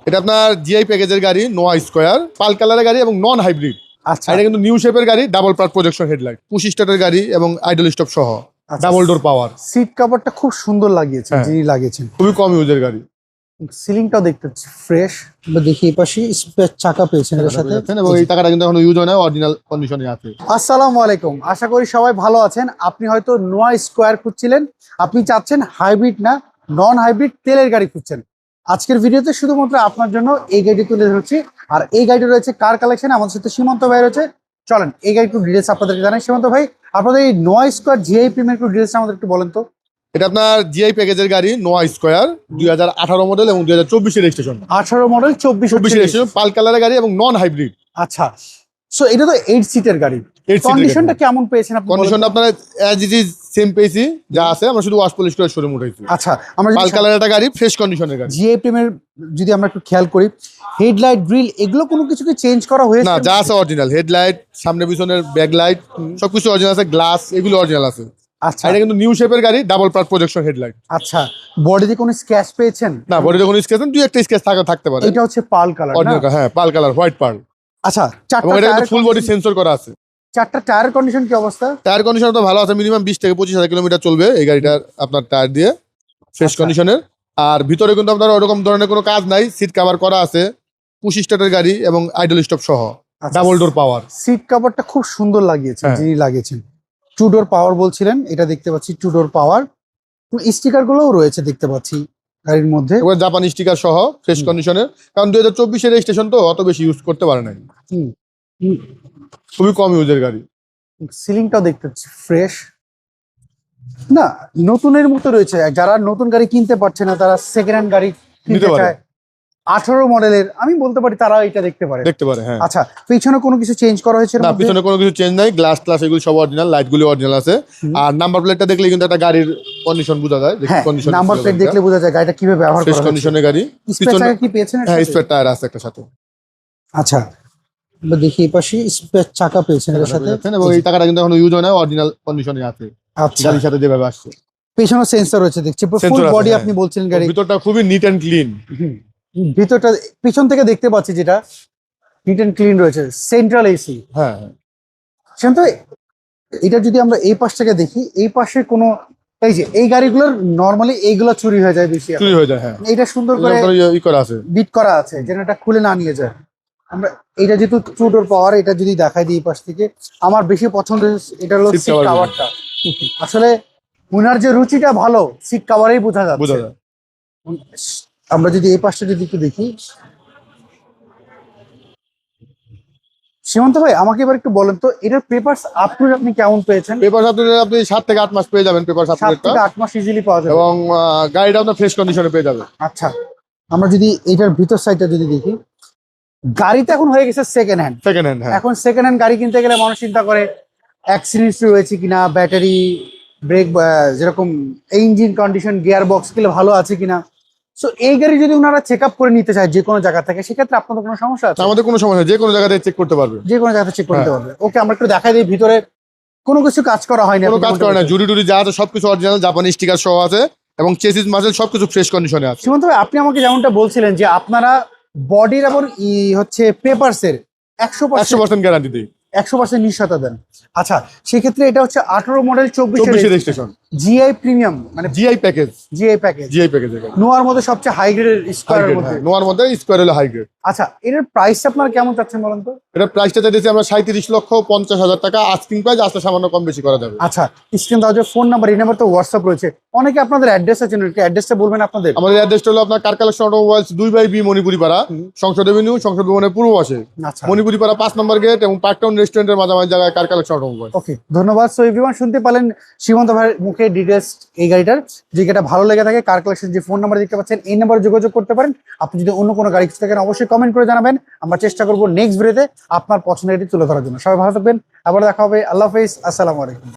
এটা আপনার জিআই প্যাকেজের গাড়ি, নোয়া স্কয়ার, পাল কালারের গাড়ি এবং নন হাইব্রিড। আচ্ছা, এটা কিন্তু নিউ শেপের গাড়ি, double part projection headlight, push স্টার্টের গাড়ি এবং আইডল স্টপ সহ, ডাবল ডোর পাওয়ার। সিট কভারটা খুব সুন্দর লাগিয়েছেন, হ্যাঁ। যিনি লাগিয়েছেন। খুবই কম ইউজের গাড়ি। সিলিংটাও দেখতে ফ্রেশ। আমরা দেখি এই পাশে স্পেয়ার চাকা পেয়েছেন এর সাথে, এবং এই টাকাটা কিন্তু এখনো ইউজ হয় না, অরিজিনাল কন্ডিশনে আছে। আসসালামু আলাইকুম, আশা করি সবাই ভালো আছেন। আপনি হয়তো নোয়া স্কয়ার খুঁজছিলেন, আপনি চাচ্ছেন হাইব্রিড না নন হাইব্রিড তেলের গাড়ি খুঁজছেন। আজকের ভিডিওতে শুধুমাত্র আপনার জন্য এই গাড়িটি তুলে ধরছি। আর এই গাড়িটা রয়েছে কার কালেকশন, আমাদের সাথে সীমান্ত ভাই রয়েছে। চলেন এই গাড়ি একটু ডিটেলস আপনাদেরকে জানাই। সীমান্ত ভাই, আপনাদের এই নোয়া স্কয়ার জিআই প্রিমিয়ার একটু ডিটেলস আমাদের একটু বলেন তো। এটা আপনার জিআই প্যাকেজের গাড়ি, নোয়া স্কয়ার, 2018 মডেল এবং 2024 রেজিস্ট্রেশন। 18 মডেল 24 রেজিস্ট্রেশন, পাল কালারের গাড়ি এবং নন হাইব্রিড। আচ্ছা, সো এটা তো 8 সিটের গাড়ি। কন্ডিশনটা কেমন পেয়েছেন আপনি? কন্ডিশনটা আপনারা অ্যাজ ইট ইজ সেম পেয়েছি যা আছে, আমরা শুধু ওয়াশ পলিশ করে শোরুম উঠাইছি। আচ্ছা, আমরা পাল কালারের একটা গাড়ি, ফ্রেশ কন্ডিশনের গাড়ি। জিআই প্রিমিয়ার যদি আমরা একটু খেয়াল করি, হেডলাইট, গ্রিল এগুলো কোনো কিছু কি চেঞ্জ করা হয়েছে? না, যা আছে অরিজিনাল। হেডলাইট, সামনে পিছনের ব্যাক লাইট সবকিছু অরিজিনাল আছে, গ্লাস এগুলো অরিজিনাল আছে। আচ্ছা, এটা কিন্তু নিউ শেপের গাড়ি, ডাবল পার্ট প্রজেকশন হেডলাইট। আচ্ছা, বডিতে কোনো স্ক্র্যাচ পেয়েছেন? না, বডিতে কোনো স্কেচ নেই, দুই একটা স্কেচ থাকতে পারে। এটা হচ্ছে পাল কালার না? অরিজিনাল, হ্যাঁ, পাল কালার, হোয়াইট পার্ল। আচ্ছা, এবং এটা কিন্তু ফুল বডি সেন্সর করা আছে। চারটা টায়ার কন্ডিশন কি অবস্থা? টায়ার কন্ডিশন তো ভালো আছে, মিনিমাম 20 থেকে 25,000 কিলোমিটার চলবে এই গাড়িটার আপনার টায়ার দিয়ে, ফ্রেশ কন্ডিশনের। আর ভিতরে কিন্তু আপনার ওরকম ধরনের কোনো কাজ নাই, সিট কভার করা আছে, পুশ স্টার্টের গাড়ি এবং আইডল স্টপ সহ, ডাবল ডোর পাওয়ার। সিট কভারটা খুব সুন্দর লাগিয়েছেন, হ্যাঁ। যিনি লাগিয়েছেন। টু ডোর পাওয়ার বলছিলেন, এটা দেখতে পাচ্ছি টু ডোর পাওয়ার। স্টিকার গুলোও রয়েছে দেখতে পাচ্ছি গাড়ির মধ্যে, এবার জাপানি স্টিকার সহ, ফ্রেশ কন্ডিশনের। কারণ 2024 রেজিস্ট্রেশন তো অত বেশি ইউজ করতে পারে নাই, খুবই কম ইউজের গাড়ি। সিলিংটাও দেখতে পাচ্ছি ফ্রেশ, না নতুনের মতো রয়েছে। যারা নতুন গাড়ি কিনতে পারছে না, তারা সেকেন্ড হ্যান্ড গাড়ি কিনতে পারে। চায় 18 মডেলের, আমি বলতে পারি তারা এটা দেখতে পারে। হ্যাঁ। আচ্ছা, পিছনে কোনো কিছু চেঞ্জ করা হয়েছে? না, পিছনে কোনো কিছু চেঞ্জ নাই, গ্লাস ক্লাস এগুলো সব অরিজিনাল, লাইট গুলো অরিজিনাল আছে। আর নাম্বার প্লেটটা দেখলে কিন্তু একটা গাড়ির কন্ডিশন বোঝা যায়। নাম্বার প্লেট দেখলে বোঝা যায় গাড়িটা কিভাবে ব্যবহার করা হয়েছে। কন্ডিশনের গাড়ি। স্পেয়ার চাকা কি পেয়েছেন? হ্যাঁ, স্পেয়ার টায়ার আছে একটা সাথে। আচ্ছা, আমরা দেখি এই পাশে স্পেয়ার চাকা পেয়েছেন এর সাথে, এবং এই টাকাটা কিন্তু এখনো ইউজ হয় না, অরিজিনাল কন্ডিশনে আছে। আচ্ছা, গাড়ির সাথে যেভাবে আসছে। পেছনে সেন্সর রয়েছে দেখছি, ফুল বডি আপনি বলছিলেন গাড়ি। ভিতরটা খুবই নিট এন্ড ক্লিন। ভিতরটা পিছন থেকে দেখতে পাচ্ছি যেটা নিট এন্ড ক্লিন রয়েছে, সেন্ট্রাল এসি। হ্যাঁ, শান্ত, এটা যদি আমরা এই পাশ থেকে দেখি, এই পাশে কোনো, এই যে এই গাড়িগুলোর নরমালি এইগুলো চুরি হয়ে যায় বেশি, চুরি হয়ে যায়। হ্যাঁ, এটা সুন্দর করে ই করা আছে, বিট করা আছে যেন এটা খুলে না নিয়ে যায়। আমরা এটা যেহেতু টু ডোর পাওয়ার, এটা যদি দেখাই দিই এই পাশ থেকে, আমার বেশি পছন্দ এটা হলো Seat সিট cover কভারটা। আসলে উনার যে রুচিটা ভালো, সিট কভারেই বোঝা যাচ্ছে। আমরা যদি এই পাশটা যদি একটু দেখি, সীমান্ত ভাই আমাকে এবার একটু বলেন তো, এটার পেপারস আপনি কেমন পেয়েছেন? পেপার আপনি 7 থেকে 8 মাস পেয়ে যাবেন, পেপার 7 থেকে 8 মাস ইজিলি পাওয়া যাবে, এবং গাড়িটা আপনার ফ্রেশ কন্ডিশনে পেয়ে যাবে। আচ্ছা, আমরা যদি এটার ভিতর সাইডটা যদি দেখি, গাড়িতে এখন হয়ে গেছে সেকেন্ড হ্যান্ড। হ্যাঁ। এখন সেকেন্ড হ্যান্ড গাড়ি কিনতে গেলে মানুষ চিন্তা করে অ্যাক্সিডেন্ট রয়েছে কিনা, ব্যাটারি, ব্রেক, যেরকম ইঞ্জিন কন্ডিশন, গিয়ার বক্স গুলো ভালো আছে কিনা। সো এই গাড়ি যদি ওনারা চেক আপ করে নিতে চায় যে কোনো জায়গা থেকে, সেক্ষেত্রে আপনাদের কোনো সমস্যা আছে? আমাদের কোনো সমস্যা নেই, যে কোনো জায়গাতে চেক করতে পারবে, যে কোনো জায়গাতে চেক করতে পারবে। ওকে, আমরা একটু দেখাই দিই ভিতরে কোনো কিছু কাজ করা হয়নি, কোনো কাজ করে না, জুরি টুরি যা আছে সবকিছু অরিজিনাল, জাপানি স্টিকার সহ আছে এবং চেসিস মাসেল সবকিছু ফ্রেশ কন্ডিশনে আছে। সীমান্ত ভাই, আপনি আমাকে যেমনটা বলছিলেন যে আপনারা বডির এবং হচ্ছে পেপারসের 100% গ্যারান্টি দিই, 100% নিশ্চয়তা দেন। আচ্ছা, সেক্ষেত্রে এটা হচ্ছে 18 মডেল 24 রেজিস্ট্রেশন, জিআই প্রিমিয়াম, মানে জিআই প্যাকেজ। জিআই প্যাকেজ নোয়ার মধ্যে সবচেয়ে হাই গ্রেডের স্কয়ারের মধ্যে। নোয়ার মধ্যে স্কয়ার হলো হাই গ্রেড। আচ্ছা, এটার প্রাইস আপনারা কেমন চাচ্ছেন বলেন তো? এটা প্রাইসটা চাইতেছি আমরা 37,50,000 টাকা, আস্কিং প্রাইস, আসলে সামান্য কম বেশি করা যাবে। আচ্ছা, স্ক্রিন দাও যে ফোন নাম্বার, এই নাম্বার তো হোয়াটসঅ্যাপ রয়েছে। অনেকে আপনাদের অ্যাড্রেস আছে, অ্যাড্রেসটা বলবেন আপনাদের? আমাদের অ্যাড্রেসটা হলো আপনার car collection automobiles, 2/B Manipuri পাড়া, সংসদ এভিনিউ, সংসদ ভবনের পূর্ব পাশে, আচ্ছা, মণিপুরি পাড়া 5 নম্বর গেট এবং পার্কটাউন রেস্টুরেন্টের মাঝামাঝি জায়গায় কার কালেকশন অটোমোবাইল। ওকে, ধন্যবাদ। সো এভরিওয়ান, শুনতে পারলেন সীমান্ত ভাইয়ের মুখে ডিটেলস এই গাড়িটার। যে এটা ভালো লেগে থাকে, কার কালেকশন যে ফোন নাম্বার দেখতে পাচ্ছেন, এই নাম্বারে যোগাযোগ করতে পারেন। আপনি যদি অন্য কোনো গাড়ি থাকেন অবশ্যই কমেন্ট করে জানাবেন, আমরা চেষ্টা করবো নেক্সট ভিডিওতে আপনার পছন্দের গাড়ি তুলে ধরার জন্য। সবাই ভালো থাকবেন, আবার দেখা হবে। আল্লাহ হাফেজ, আসসালামু আলাইকুম।